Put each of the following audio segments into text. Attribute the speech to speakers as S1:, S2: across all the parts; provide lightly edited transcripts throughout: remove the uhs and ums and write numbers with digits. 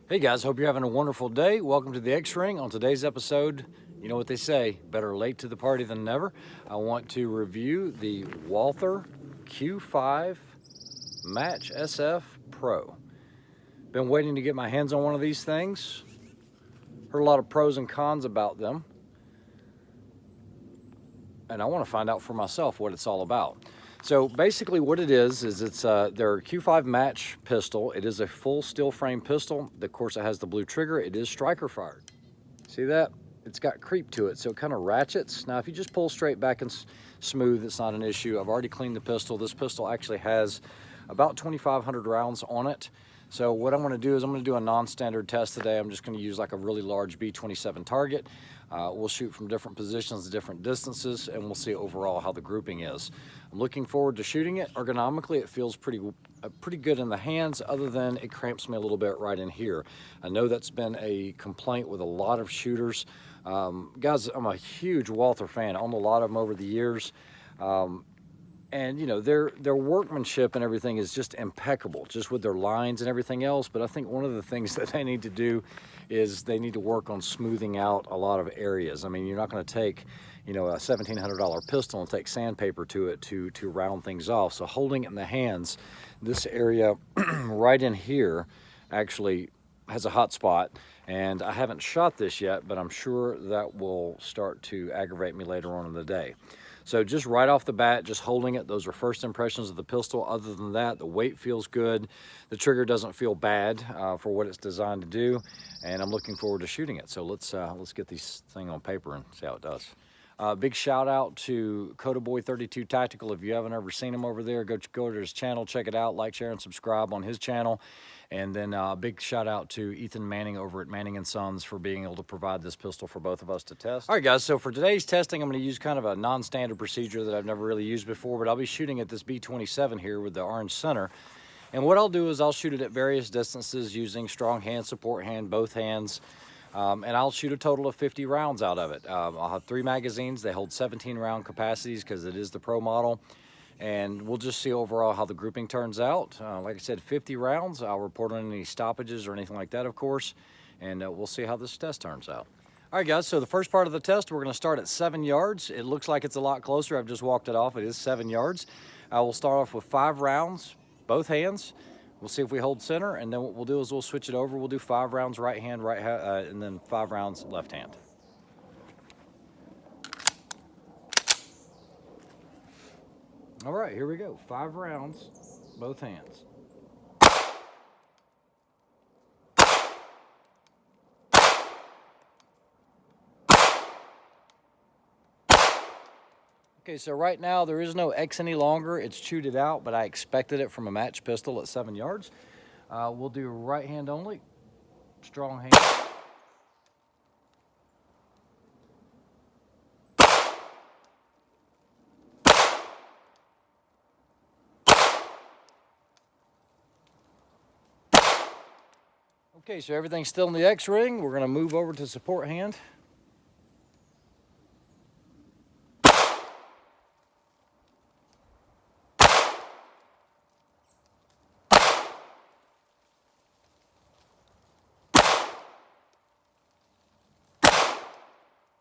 S1: Hey guys, hope you're having a wonderful day. Welcome to the X-Ring. On today's episode, you know what they say, better late to the party than never. I want to review the Walther Q5 Match SF Pro. Been waiting to get my hands on one of these things. Heard a lot of pros and cons about them. And I want to find out for myself what it's all about. So basically what it is it's their Q5 match pistol. It is a full steel frame pistol. Of course, it has the blue trigger. It is striker fired. See that? It's got creep to it, so it kind of ratchets. Now, if you just pull straight back and smooth, it's not an issue. I've already cleaned the pistol. This pistol actually has about 2,500 rounds on it. So what I'm going to do is I'm going to do a non-standard test today. I'm just going to use like a really large B27 target. We'll shoot from different positions, different distances, and we'll see overall how the grouping is. I'm looking forward to shooting it. Ergonomically, it feels pretty good in the hands, other than it cramps me a little bit right in here. I know that's been a complaint with a lot of shooters. Guys, I'm a huge Walther fan. I owned a lot of them over the years. And you know, their workmanship and everything is just impeccable, just with their lines and everything else. But I think one of the things that they need to do is they need to work on smoothing out a lot of areas. I mean, you're not going to take, you know, a $1,700 pistol and take sandpaper to it to round things off. So holding it in the hands, this area right in here actually has a hot spot. And I haven't shot this yet, but I'm sure that will start to aggravate me later on in the day. So just right off the bat, just holding it, those are first impressions of the pistol. Other than that, the weight feels good. The trigger doesn't feel bad for what it's designed to do, and I'm looking forward to shooting it. So let's get this thing on paper and see how it does. Big shout out to Codaboy32 Tactical. If you haven't ever seen him over there, go to his channel, check it out, like, share, and subscribe on his channel. And then big shout out to Ethan Manning over at Manning & Sons for being able to provide this pistol for both of us to test. All right, guys, so for today's testing, I'm going to use kind of a non-standard procedure that I've never really used before, but I'll be shooting at this B27 here with the orange center. And what I'll do is I'll shoot it at various distances using strong hand, support hand, both hands. And I'll shoot a total of 50 rounds out of it. I'll have 3 magazines. They hold 17 round capacities because it is the Pro model. And we'll just see overall how the grouping turns out. Like I said, 50 rounds. I'll report on any stoppages or anything like that, of course. And we'll see how this test turns out. All right, guys, so the first part of the test, we're going to start at 7 yards. It looks like it's a lot closer. I've just walked it off. It is 7 yards. We'll start off with 5 rounds, both hands. We'll see if we hold center, and then what we'll do is we'll switch it over. We'll do 5 rounds right hand, and then 5 rounds left hand. All right, here we go. 5 rounds, both hands. Okay, so right now there is no X any longer. It's chewed it out, but I expected it from a match pistol at 7 yards. We'll do right hand only, strong hand. Okay, so everything's still in the X-ring. We're gonna move over to support hand.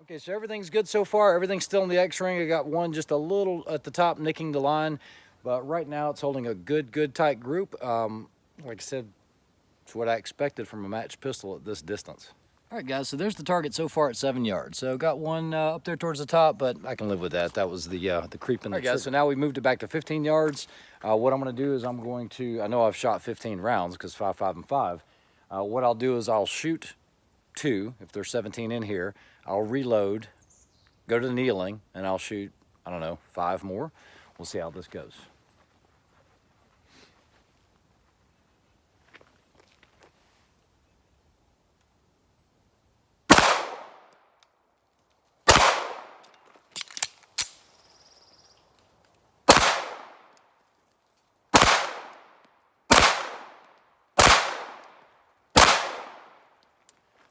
S1: Okay, so everything's good so far. Everything's still in the X-ring. I got one just a little at the top nicking the line, but right now it's holding a good tight group. Like I said, it's what I expected from a match pistol at this distance. All right, guys, so there's the target so far at 7 yards. So got one up there towards the top, but I can live with that. That was the creep in the trigger. All right, guys, so now we moved it back to 15 yards. What I'm gonna do is I'm going to, I know I've shot 15 rounds because 5, 5, and 5. What I'll do is I'll shoot 2, if there's 17 in here. I'll reload, go to kneeling, and I'll shoot, I don't know, 5 more. We'll see how this goes.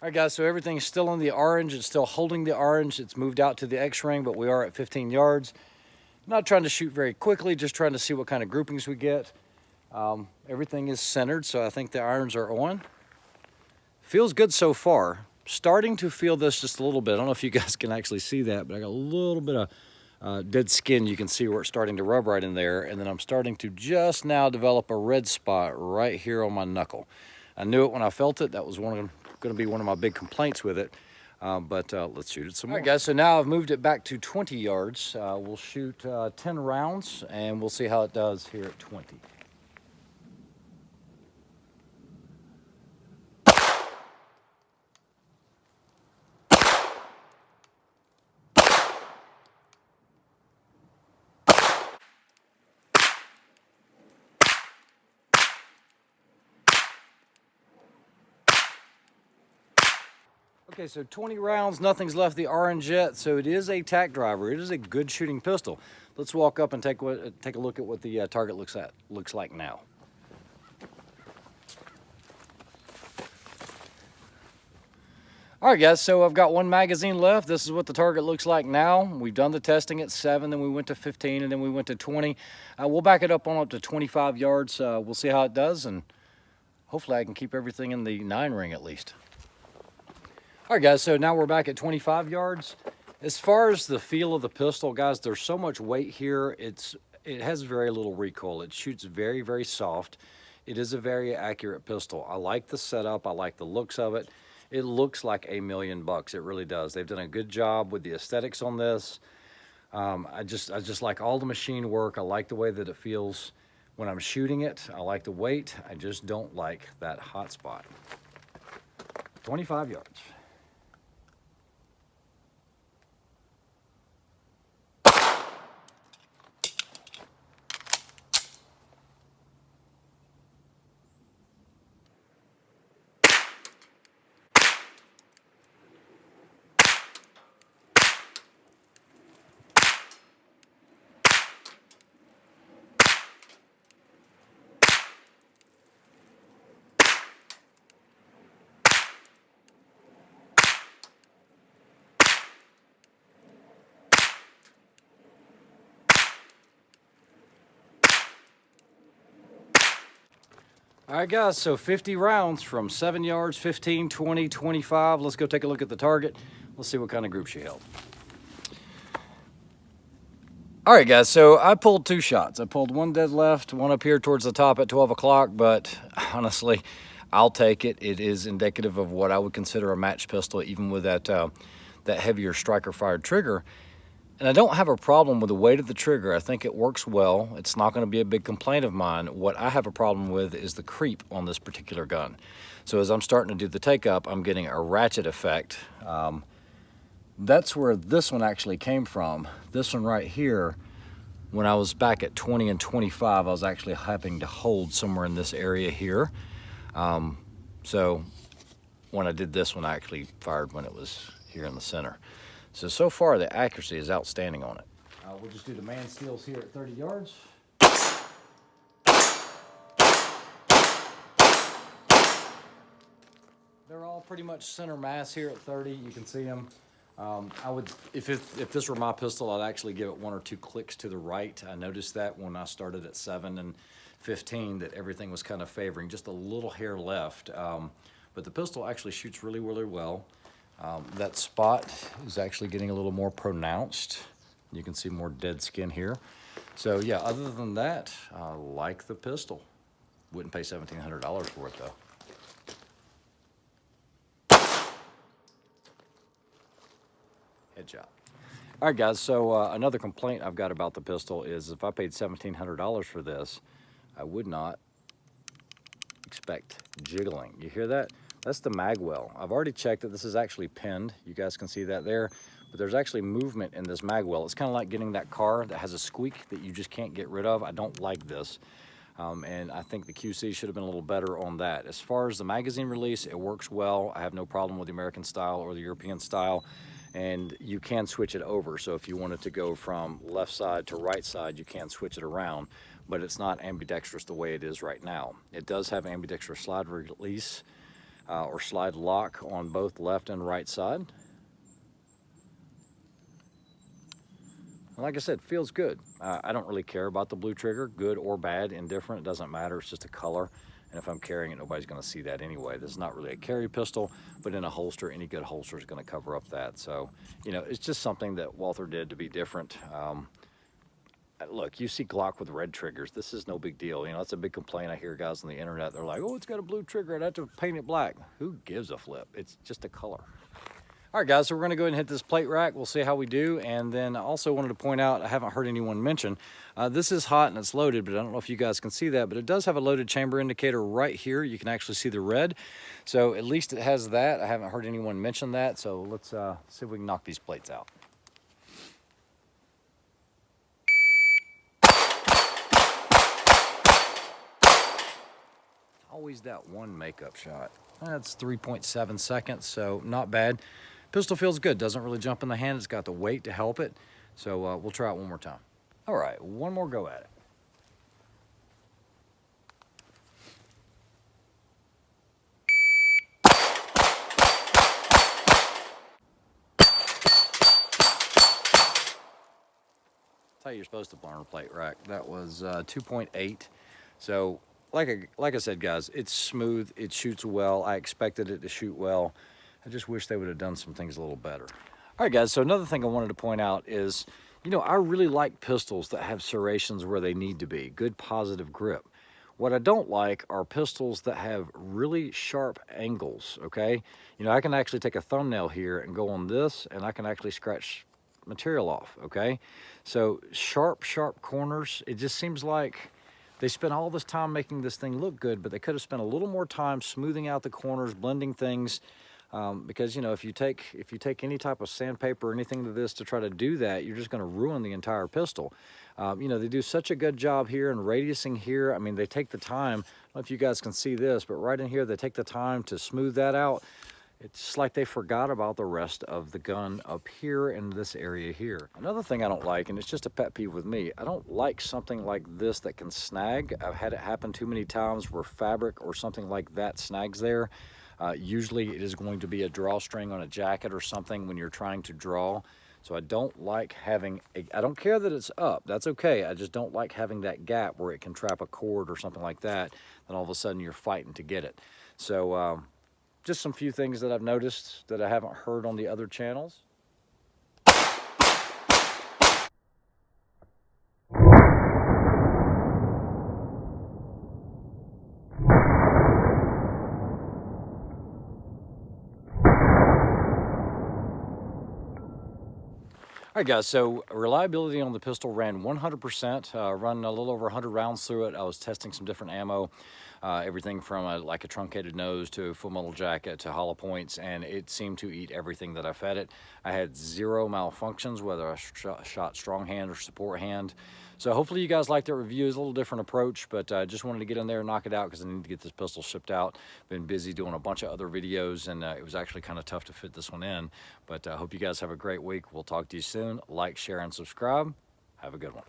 S1: All right, guys, so everything's still in the orange. It's still holding the orange. It's moved out to the X-ring, but we are at 15 yards. I'm not trying to shoot very quickly, just trying to see what kind of groupings we get. Everything is centered, so I think the irons are on. feels good so far. Starting to feel this just a little bit. I don't know if you guys can actually see that, but I got a little bit of dead skin. You can see where it's starting to rub right in there. And then I'm starting to just now develop a red spot right here on my knuckle. I knew it when I felt it. That was going to be one of my big complaints with it. But let's shoot it some more. All right, guys, so now I've moved it back to 20 yards. We'll shoot 10 rounds, and we'll see how it does here at 20. Okay, so 20 rounds, nothing's left the orange yet, so it is a tack driver. It is a good shooting pistol. Let's walk up and take a look at what the target looks like now. All right, guys, so I've got one magazine left. This is what the target looks like now. We've done the testing at 7, then we went to 15, and then we went to 20. We'll back it up on up to 25 yards. We'll see how it does, and hopefully I can keep everything in the 9 ring at least. All right, guys, so now we're back at 25 yards. As far as the feel of the pistol, guys, there's so much weight here. It has very little recoil. It shoots very, very soft. It is a very accurate pistol. I like the setup. I like the looks of it. It looks like $1 million. It really does. They've done a good job with the aesthetics on this. I just like all the machine work. I like the way that it feels when I'm shooting it. I like the weight. I just don't like that hot spot. 25 yards. All right, guys, so 50 rounds from 7 yards, 15, 20, 25. Let's go take a look at the target. Let's see what kind of group she held. All right, guys, so I pulled 2 shots. I pulled one dead left, one up here towards the top at 12 o'clock, but honestly, I'll take it. It is indicative of what I would consider a match pistol, even with that heavier striker-fired trigger. And I don't have a problem with the weight of the trigger. I think it works well. It's not going to be a big complaint of mine. What I have a problem with is the creep on this particular gun. So as I'm starting to do the take-up, I'm getting a ratchet effect. That's where this one actually came from. This one right here, when I was back at 20 and 25, I was actually having to hold somewhere in this area here. So when I did this one, I actually fired when it was here in the center. So far, the accuracy is outstanding on it. We'll just do the man steals here at 30 yards. They're all pretty much center mass here at 30. You can see them. I would, if this were my pistol, I'd actually give it 1 or 2 clicks to the right. I noticed that when I started at 7 and 15, that everything was kind of favoring just a little hair left. But the pistol actually shoots really, really well. That spot is actually getting a little more pronounced. You can see more dead skin here. So yeah, other than that, I like the pistol. Wouldn't pay $1,700 for it though. Headshot. All right, guys, so another complaint I've got about the pistol is if I paid $1,700 for this, I would not expect jiggling. You hear that? That's the mag well. I've already checked that this is actually pinned. You guys can see that there, but there's actually movement in this mag well. It's kind of like getting that car that has a squeak that you just can't get rid of. I don't like this. And I think the QC should have been a little better on that. As far as the magazine release, it works well. I have no problem with the American style or the European style, and you can switch it over. So if you wanted to go from left side to right side, you can switch it around, but it's not ambidextrous the way it is right now. It does have ambidextrous slide release or slide lock on both left and right side. Like I said, feels good. I don't really care about the blue trigger, good or bad, indifferent, it doesn't matter. It's just a color, And if I'm carrying it, nobody's going to see that anyway. This is not really a carry pistol, but in a holster, any good holster is going to cover up that. So, you know, it's just something that Walther did to be different. Look, you see Glock with red triggers. This is no big deal. You know, that's a big complaint I hear guys on the internet. They're like, oh, it's got a blue trigger. I'd have to paint it black. Who gives a flip? It's just a color. All right, guys, so we're going to go ahead and hit this plate rack. We'll see how we do. And then I also wanted to point out, I haven't heard anyone mention, this is hot and it's loaded, but I don't know if you guys can see that, but it does have a loaded chamber indicator right here. You can actually see the red. So at least it has that. I haven't heard anyone mention that. So let's see if we can knock these plates out. Always that one makeup shot. That's 3.7 seconds, so not bad. Pistol feels good, doesn't really jump in the hand. It's got the weight to help it. So we'll try it one more time. All right, one more go at it. That's how you're supposed to burn a plate rack. That was 2.8. So like I said, guys, it's smooth, it shoots well. I expected it to shoot well. I just wish they would have done some things a little better. All right, guys, so another thing I wanted to point out is, you know, I really like pistols that have serrations where they need to be, good positive grip. What I don't like are pistols that have really sharp angles, okay? You know, I can actually take a thumbnail here and go on this, and I can actually scratch material off, okay? So sharp corners, it just seems like they spent all this time making this thing look good, but they could have spent a little more time smoothing out the corners, blending things. Because, you know, if you take any type of sandpaper or anything to this to try to do that, you're just going to ruin the entire pistol. You know, they do such a good job here in radiusing here. I mean, they take the time. I don't know if you guys can see this, but right in here, they take the time to smooth that out. It's just like they forgot about the rest of the gun up here in this area here. Another thing I don't like, and it's just a pet peeve with me, I don't like something like this that can snag. I've had it happen too many times where fabric or something like that snags there. Usually it is going to be a drawstring on a jacket or something when you're trying to draw. So I don't like having, I don't care that it's up, that's okay. I just don't like having that gap where it can trap a cord or something like that. Then all of a sudden you're fighting to get it. So just some few things that I've noticed that I haven't heard on the other channels. All right, guys, so reliability on the pistol ran 100%, run a little over 100 rounds through it. I was testing some different ammo, everything from like a truncated nose to a full metal jacket to hollow points, and it seemed to eat everything that I fed it. I had 0 malfunctions, whether I shot strong hand or support hand. So hopefully you guys liked that review. It's a little different approach, but I just wanted to get in there and knock it out because I need to get this pistol shipped out. Been busy doing a bunch of other videos, and it was actually kind of tough to fit this one in. But I hope you guys have a great week. We'll talk to you soon. Like, share, and subscribe. Have a good one.